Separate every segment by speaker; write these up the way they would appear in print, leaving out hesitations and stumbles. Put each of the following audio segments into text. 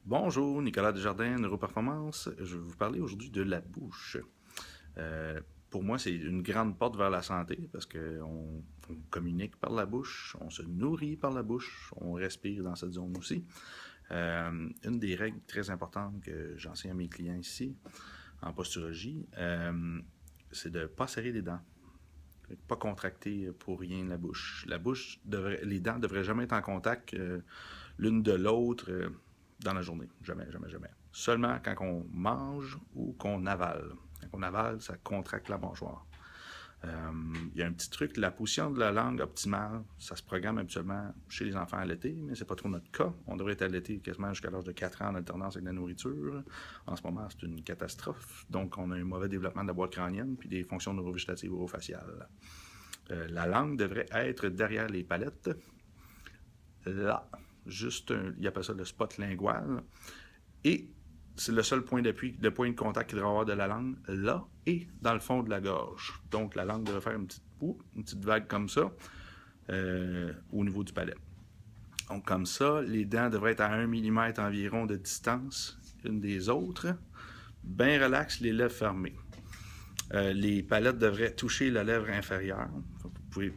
Speaker 1: Bonjour, Nicolas Desjardins, Neuroperformance. Je vais vous parler aujourd'hui de la bouche. Euh, pour moi, c'est une grande porte vers la santé parce qu'on communique par la bouche, on se nourrit par la bouche, on respire dans cette zone aussi. Une des règles très importantes que j'enseigne à mes clients ici en posturologie, c'est de ne pas serrer les dents, pas contracter pour rien la bouche. Les dents ne devraient jamais être en contact l'une de l'autre dans la journée. Jamais, jamais, jamais. Seulement quand on mange ou qu'on avale. Quand on avale, ça contracte la mâchoire. Il y a un petit truc, la position de la langue optimale, ça se programme habituellement chez les enfants allaités, mais c'est pas trop notre cas. On devrait être allaité quasiment jusqu'à l'âge de 4 ans en alternance avec la nourriture. En ce moment, c'est une catastrophe. Donc, on a un mauvais développement de la boîte crânienne puis des fonctions neurovégétatives orofaciales. La langue devrait être derrière les palettes, là, il appelle ça le spot lingual, et c'est le seul point d'appui, le point de contact qu'il devrait avoir de la langue, là, et dans le fond de la gorge. Donc la langue devrait faire une petite vague comme ça, au niveau du palais. Donc comme ça, les dents devraient être à 1 mm environ de distance une des autres. Bien relax, les lèvres fermées. Les palettes devraient toucher la lèvre inférieure. Vous pouvez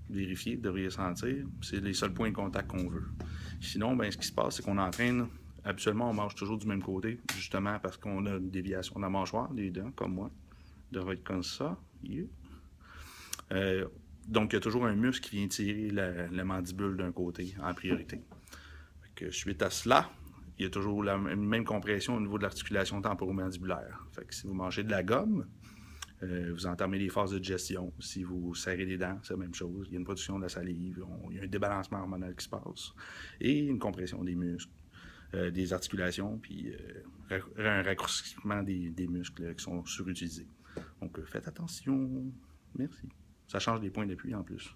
Speaker 1: vérifier, vous devriez sentir. C'est les seuls points de contact qu'on veut. Sinon, ben, ce qui se passe, c'est qu'on entraîne. Habituellement, on mange toujours du même côté, justement parce qu'on a une déviation de la mâchoire, les dents, comme moi. Devrait être comme ça. Yeah. Donc, il y a toujours un muscle qui vient tirer la mandibule d'un côté en priorité. Suite à cela, il y a toujours la même compression au niveau de l'articulation temporomandibulaire. Fait que si vous mangez de la gomme, vous entamez les phases de digestion. Si vous serrez les dents, c'est la même chose. Il y a une production de la salive, il y a un débalancement hormonal qui se passe et une compression des muscles, des articulations, puis un raccourcissement des muscles qui sont surutilisés. Donc, faites attention. Merci. Ça change des points d'appui en plus.